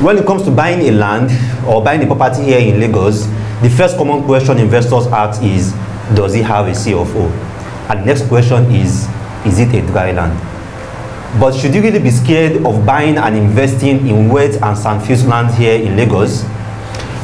When it comes to buying a land or buying a property here in Lagos, the first common question investors ask is, does it have a CFO? And the next question is it a dry land? But should you really be scared of buying and investing in wet and sand-filled land here in Lagos?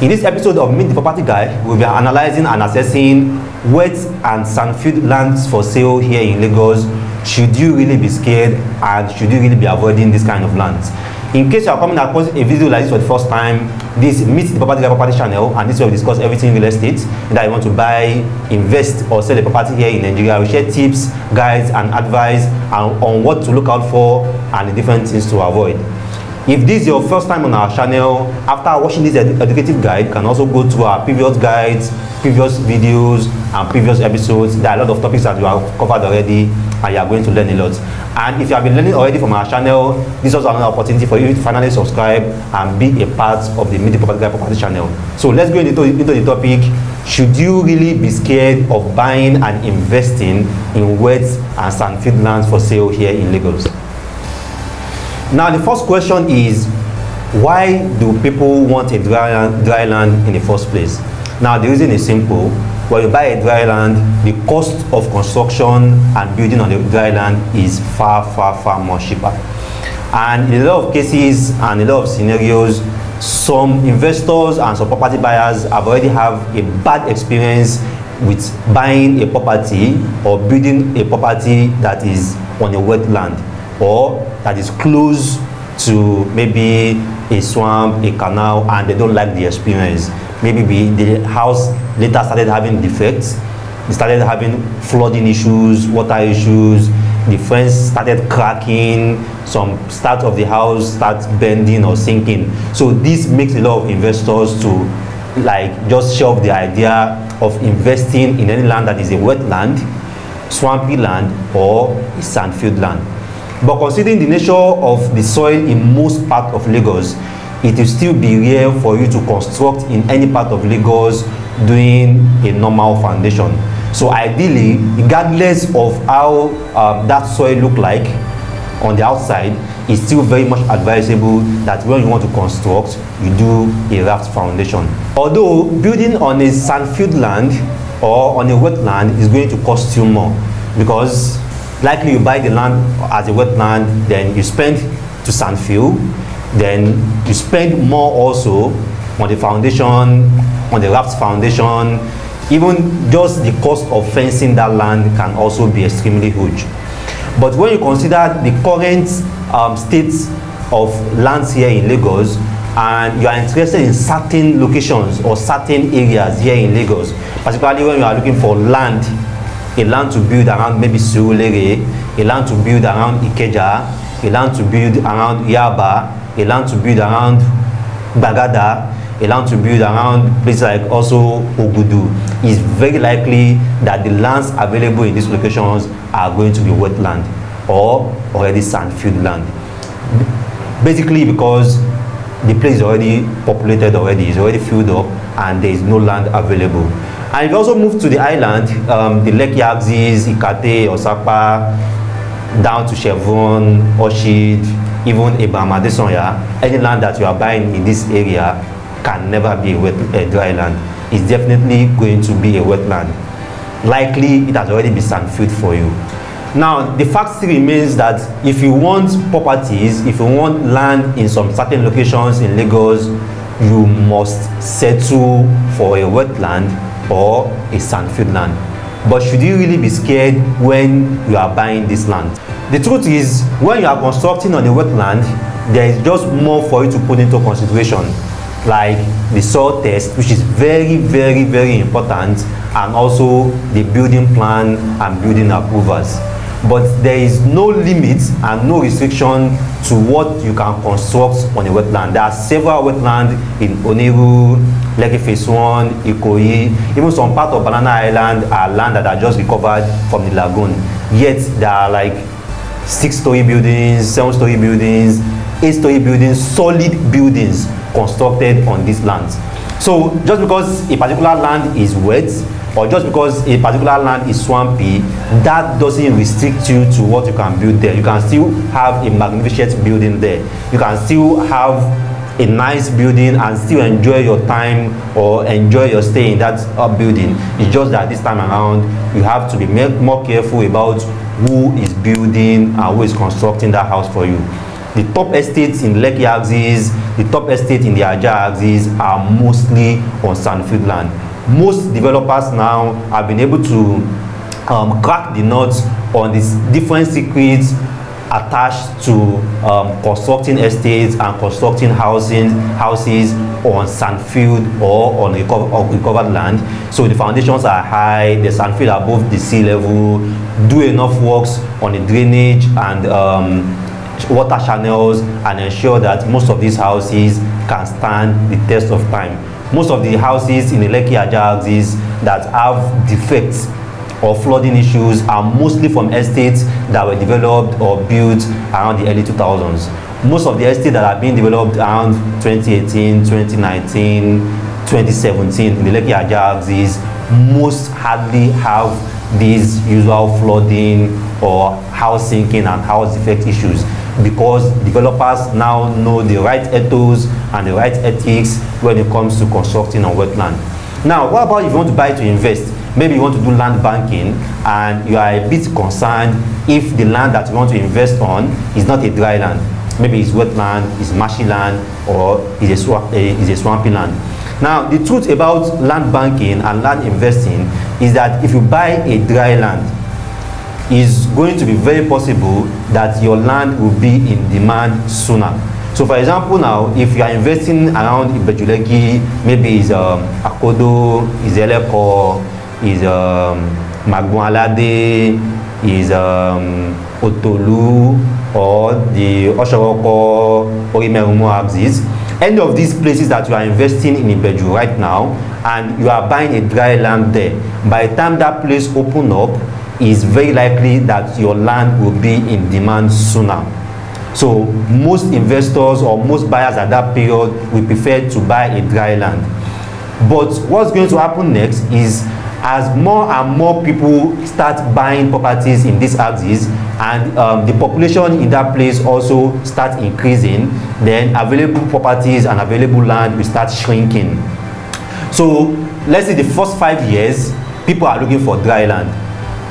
In this episode of Meet the Property Guy, we'll be analyzing and assessing wet and sand-filled lands for sale here in Lagos. Should you really be scared, and should you really be avoiding this kind of lands? In case you are coming across a video like this for the first time, this Meet the Property Guy property channel, and this is where we discuss everything real estate that you want to buy, invest, or sell a property here in Nigeria. We share tips, guides, and advice on what to look out for and the different things to avoid. If this is your first time on our channel, after watching this educative guide, you can also go to our previous guides, previous videos, and previous episodes. There are a lot of topics that we have covered already, and you are going to learn a lot. And if you have been learning already from our channel, this is also another opportunity for you to finally subscribe and be a part of the Meet the Property Guy property channel. So let's go into the topic. Should you really be scared of buying and investing in wet and sand-filled lands for sale here in Lagos? Now, the first question is, why do people want a dry land in the first place? Now, the reason is simple. When you buy a dry land, the cost of construction and building on the dry land is far more cheaper. And in a lot of cases and a lot of scenarios, some investors and some property buyers have already have a bad experience with buying a property or building a property that is on a wet land, or that is close to maybe a swamp, a canal, and they don't like the experience. Maybe the house later started having defects, it started having flooding issues, water issues, the fence started cracking, some part of the house starts bending or sinking. So this makes a lot of investors to just shelve the idea of investing in any land that is a wet land, swampy land, or a sand-filled land. But considering the nature of the soil in most parts of Lagos, it will still be rare for you to construct in any part of Lagos doing a normal foundation. So ideally, regardless of how that soil look like on the outside, it's still very much advisable that when you want to construct, you do a raft foundation. Although building on a sand-filled land or on a wet land is going to cost you more, because likely you buy the land as a wet land, then you spend to sand-fill, then you spend more also on the foundation, on the raft foundation. Even just the cost of fencing that land can also be extremely huge. But when you consider the current state of lands here in Lagos, and you are interested in certain locations or certain areas here in Lagos, particularly when you are looking for land, a land to build around maybe Surulere, a land to build around Ikeja, a land to build around Yaba, a land to build around Bagada, a land to build around places like also Ogudu, it's very likely that the lands available in these locations are going to be wetland or already sand-filled land. Basically because the place is already populated already, it's already filled up, and there is no land available. And if you also move to the island, the Lekki axis, Ikate, Osapa, down to Chevron, Orchid, even Ibama, Desonya, any land that you are buying in this area can never be a dry land. It's definitely going to be a wetland. Likely, it has already been sand-filled for you. Now, the fact still remains that if you want properties, if you want land in some certain locations in Lagos, you must settle for a wetland or a sand-filled land. But should you really be scared when you are buying this land? The truth is, when you are constructing on a wetland, there is just more for you to put into consideration, like the soil test, which is very important, and also the building plan and building approvals. But there is no limit and no restriction to what you can construct on a wetland. There are several wetlands in Oneru, Lekki Phase 1, Ikoyi, even some part of Banana Island are land that are just recovered from the lagoon. Yet there are like 6-story buildings, 7-story buildings, 8-story buildings, solid buildings constructed on these lands. So just because a particular land is wet, or just because a particular land is swampy, that doesn't restrict you to what you can build there. You can still have a magnificent building there. You can still have a nice building and still enjoy your time or enjoy your stay in that building. It's just that this time around you have to be more careful about who is building and who is constructing that house for you. The top estates in Lekki axis, the top estate in the Ikeja axis are mostly on Sandfilled land. Most developers now have been able to crack the nuts on these different secrets attached to constructing estates and constructing houses on Sandfilled or on recovered land. So the foundations are high, the Sandfilled above the sea level, do enough works on the drainage and water channels, and ensure that most of these houses can stand the test of time. Most of the houses in the Lekki Ikeja axis that have defects or flooding issues are mostly from estates that were developed or built around the early 2000s. Most of the estates that are being developed around 2018, 2019, 2017 in the Lekki Ikeja axis most hardly have these usual flooding or house sinking and house defect issues, because developers now know the right ethos and the right ethics when it comes to constructing on wetland. Now, what about if you want to buy to invest? Maybe you want to do land banking and you are a bit concerned if the land that you want to invest on is not a dry land. Maybe it's wetland, it's marshy land, or is a swampy land. Now, the truth about land banking and land investing is that if you buy a dry land, it's going to be very possible that your land will be in demand sooner. So for example, now if you are investing around Lekki, maybe it's Akodo, is Eleko, is Magbualade, is Otolu, or the Oshoroko or Imerumo axis. Any of these places that you are investing in Ibeju right now and you are buying a dry land there, by the time that place open up, it's very likely that your land will be in demand sooner. So most investors or most buyers at that period will prefer to buy a dry land. But what's going to happen next is, as more and more people start buying properties in this axis and the population in that place also starts increasing, then available properties and available land will start shrinking. So let's say the first 5 years people are looking for dry land,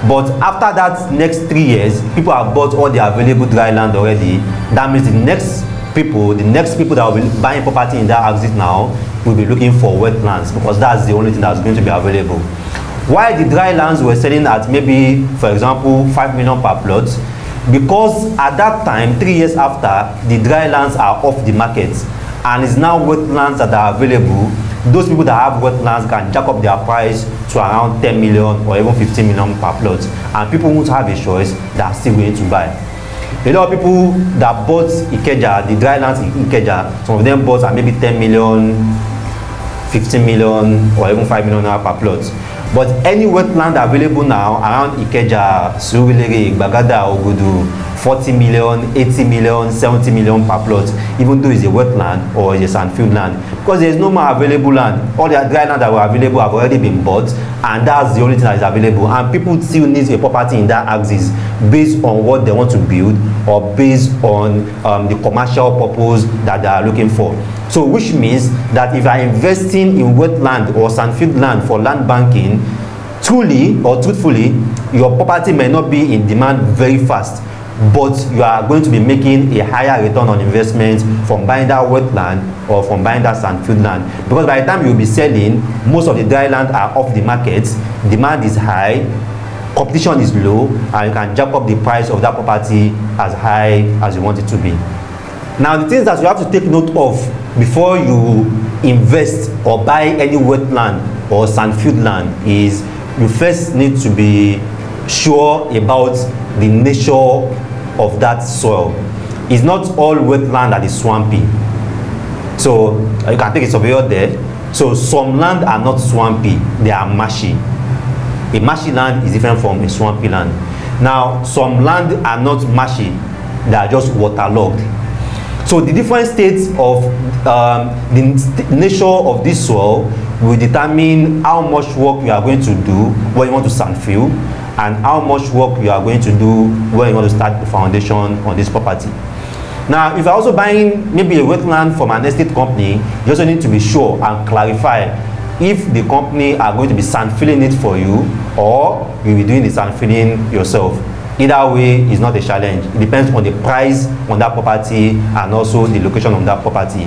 but after that next 3 years people have bought all the available dry land already. That means the next people that will be buying property in that axis now will be looking for wetlands, because that's the only thing that's going to be available. Why the dry lands were selling at maybe, for example, 5 million per plot? Because at that time, 3 years after, the dry lands are off the market and it's now wetlands that are available. Those people that have wetlands can jack up their price to around 10 million or even 15 million per plot, and people won't have a choice, they are still going to buy. A lot of people that bought Ikeja, the dry lands in Ikeja, some of them bought at maybe 10 million, 15 million or even 5 million per plot. But any wetland available now around Ikeja, Surulere, Bagada, Ogudu, 40 million, 80 million, 70 million per plot, even though it's a wetland or it's a Sandfilled land, because there is no more available land. All the dry land that were available have already been bought, and that's the only thing that is available. And people still need a property in that axis based on what they want to build or based on the commercial purpose that they are looking for. So which means that if you are investing in wetland or Sandfilled land for land banking, truly or truthfully, your property may not be in demand very fast, but you are going to be making a higher return on investment from buying that wetland or from buying that Sandfilled land. Because by the time you will be selling, most of the dry land are off the market, demand is high, competition is low, and you can jack up the price of that property as high as you want it to be. Now, the things that you have to take note of before you invest or buy any wetland or Sandfilled land is you first need to be sure about the nature of that soil. It's not all wetland that is swampy. So you can take a surveyor there. So some land are not swampy, they are marshy. A marshy land is different from a swampy land. Now, some land are not marshy, they are just waterlogged. So the different states of the nature of this soil will determine how much work you are going to do when you want to sandfill, and how much work you are going to do when you want to start the foundation on this property. Now, if you're also buying maybe a wetland from an estate company, you also need to be sure and clarify if the company are going to be sand-filling it for you or you'll be doing the sand-filling yourself. Either way is not a challenge. It depends on the price on that property and also the location of that property.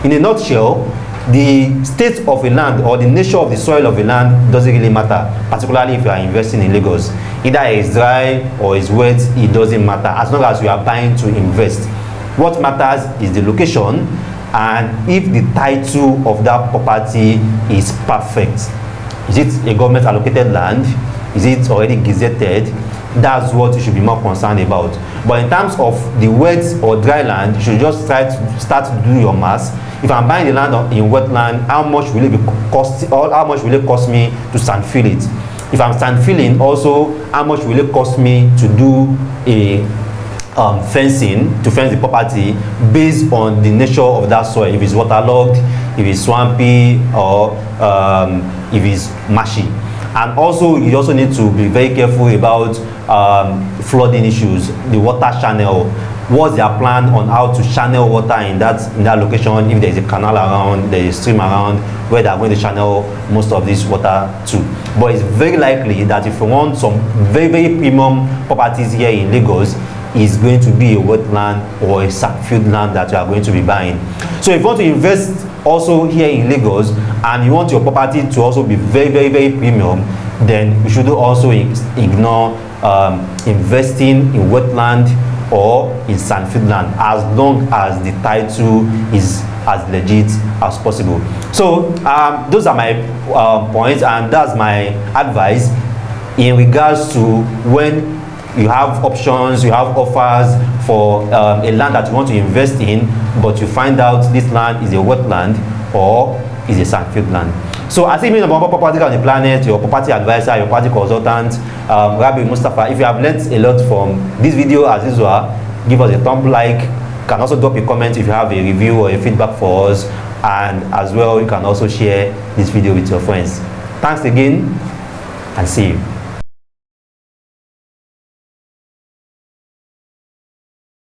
In a nutshell, the state of a land or the nature of the soil of a land doesn't really matter, particularly if you are investing in Lagos. Either it's dry or it's wet, it doesn't matter as long as you are buying to invest. What matters is the location and if the title of that property is perfect. Is it a government allocated land? Is it already gazetted? That's what you should be more concerned about. But in terms of the wet or dry land, you should just try to start to do your maths. If I'm buying the land in wetland, how much will it cost, or how much will it cost me to sand fill it? If I'm sand filling, also how much will it cost me to do a fencing, to fence the property based on the nature of that soil, if it's waterlogged, if it's swampy, or if it's marshy. And also you also need to be very careful about flooding issues, the water channel. What's their plan on how to channel water in that location? If there is a canal around, there is a stream around, where they are going to channel most of this water to. But it's very likely that if you want some very premium properties here in Lagos, is going to be a wetland or a sand-filled land that you are going to be buying. So if you want to invest also here in Lagos and you want your property to also be very premium, then you should also ignore investing in wetland or in sand-filled land as long as the title is as legit as possible. So those are my points, and that's my advice in regards to when you have options, you have offers for a land that you want to invest in, but you find out this land is a wetland or is a sand-filled land. So as a property on the planet, your property advisor, your property consultant, Rabi Mustafa, if you have learned a lot from this video as usual, give us a thumb like. You can also drop a comment if you have a review or a feedback for us, and as well you can also share this video with your friends. Thanks again and see you.